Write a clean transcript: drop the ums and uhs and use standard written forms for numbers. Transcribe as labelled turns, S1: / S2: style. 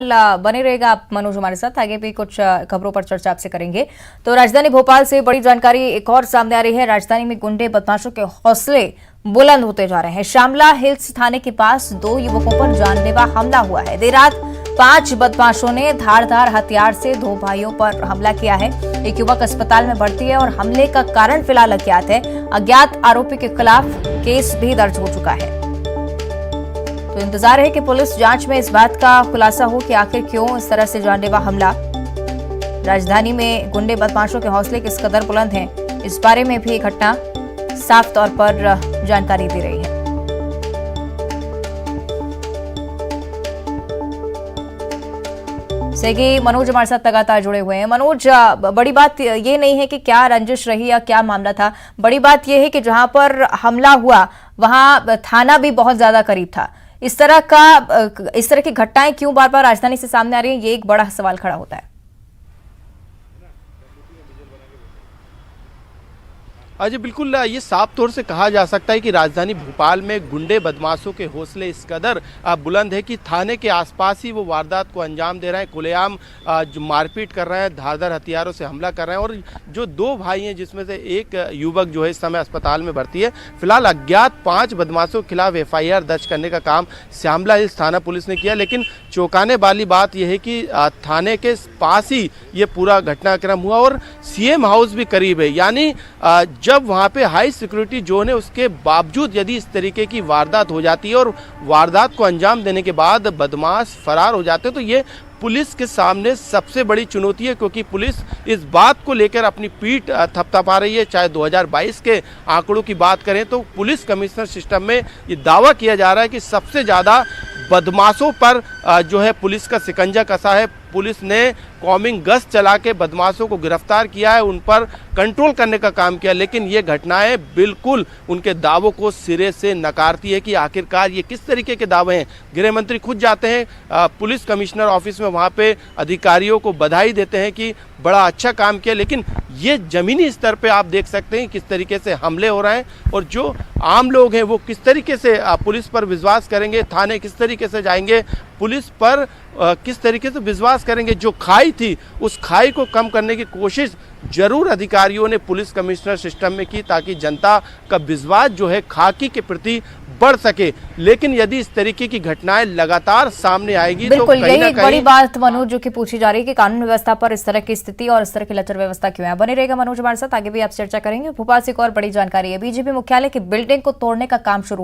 S1: बने रहेगा आप मनोज हमारे साथ। आगे भी कुछ खबरों पर चर्चा आपसे करेंगे। तो राजधानी भोपाल से बड़ी जानकारी एक और सामने आ रही है। राजधानी में गुंडे बदमाशों के हौसले बुलंद होते जा रहे हैं। श्यामला हिल्स थाने के पास 2 युवकों पर जानलेवा हमला हुआ है। देर रात 5 बदमाशों ने धारदार हथियार से 2 भाइयों पर हमला किया है। एक युवक अस्पताल में भर्ती है और हमले का कारण फिलहाल अज्ञात है। अज्ञात आरोपी के खिलाफ केस भी दर्ज हो चुका है। तो इंतजार है कि पुलिस जांच में इस बात का खुलासा हो कि आखिर क्यों इस तरह से जानलेवा हमला। राजधानी में गुंडे बदमाशों के हौसले किस कदर बुलंद हैं, इस बारे में भी घटना साफ तौर पर जानकारी दे रही है। सेगी मनोज हमारे साथ लगातार जुड़े हुए हैं। मनोज, बड़ी बात ये नहीं है कि क्या रंजिश रही या क्या मामला था, बड़ी बात यह है कि जहां पर हमला हुआ वहां थाना भी बहुत ज्यादा करीब था। इस तरह की घटनाएं क्यों बार बार राजधानी से सामने आ रही हैं, ये एक बड़ा सवाल खड़ा होता है।
S2: जी बिल्कुल, ये साफ तौर से कहा जा सकता है कि राजधानी भोपाल में गुंडे बदमाशों के हौसले इस कदर बुलंद है कि थाने के आसपास ही वो वारदात को अंजाम दे रहे हैं। खुलेआम जो मारपीट कर रहे हैं, धारदार हथियारों से हमला कर रहे हैं। और जो 2 भाई हैं जिसमें से एक युवक जो है इस समय अस्पताल में भर्ती है। फिलहाल अज्ञात 5 बदमाशों के खिलाफ FIR दर्ज करने का काम श्यामला हिल्स थाना पुलिस ने किया। लेकिन चौंकाने वाली बात यह है कि थाने के पास ही ये पूरा घटनाक्रम हुआ और CM हाउस भी करीब है। यानी जब वहाँ पे हाई सिक्योरिटी जोन है, उसके बावजूद यदि इस तरीके की वारदात हो जाती है और वारदात को अंजाम देने के बाद बदमाश फरार हो जाते हैं, तो ये पुलिस के सामने सबसे बड़ी चुनौती है। क्योंकि पुलिस इस बात को लेकर अपनी पीठ थपथपा रही है। चाहे 2022 के आंकड़ों की बात करें तो पुलिस कमिश्नर सिस्टम में ये दावा किया जा रहा है कि सबसे ज़्यादा बदमाशों पर जो है पुलिस का शिकंजा कसा है। पुलिस ने कॉमिंग गश्त चला के बदमाशों को गिरफ्तार किया है, उन पर कंट्रोल करने का काम किया। लेकिन ये घटनाएं बिल्कुल उनके दावों को सिरे से नकारती है कि आखिरकार ये किस तरीके के दावे हैं। गृह मंत्री खुद जाते हैं पुलिस कमिश्नर ऑफिस में, वहाँ पे अधिकारियों को बधाई देते हैं कि बड़ा अच्छा काम किया। लेकिन ये जमीनी स्तर पे आप देख सकते हैं किस तरीके से हमले हो रहे हैं और जो आम लोग हैं वो किस तरीके से पुलिस पर विश्वास करेंगे, थाने किस तरीके से जाएंगे, पुलिस पर किस तरीके से विश्वास करेंगे। जो खाई थी उस खाई को कम करने की कोशिश जरूर अधिकारियों ने पुलिस कमिश्नर सिस्टम में की ताकि जनता का विश्वास जो है खाकी के प्रति बढ़ सके। लेकिन यदि इस तरीके की घटनाएं लगातार सामने आएगी तो कहीं
S1: यही एक बड़ी बात मनोज जो कि पूछी जा रही है कि कानून व्यवस्था पर इस तरह की स्थिति और इस तरह की लचर व्यवस्था क्यों है। बने रहेगा मनोज हमारे साथ, आगे भी आप चर्चा करेंगे। भोपाल से एक और बड़ी जानकारी है। BJP मुख्यालय की बिल्डिंग को तोड़ने का काम शुरू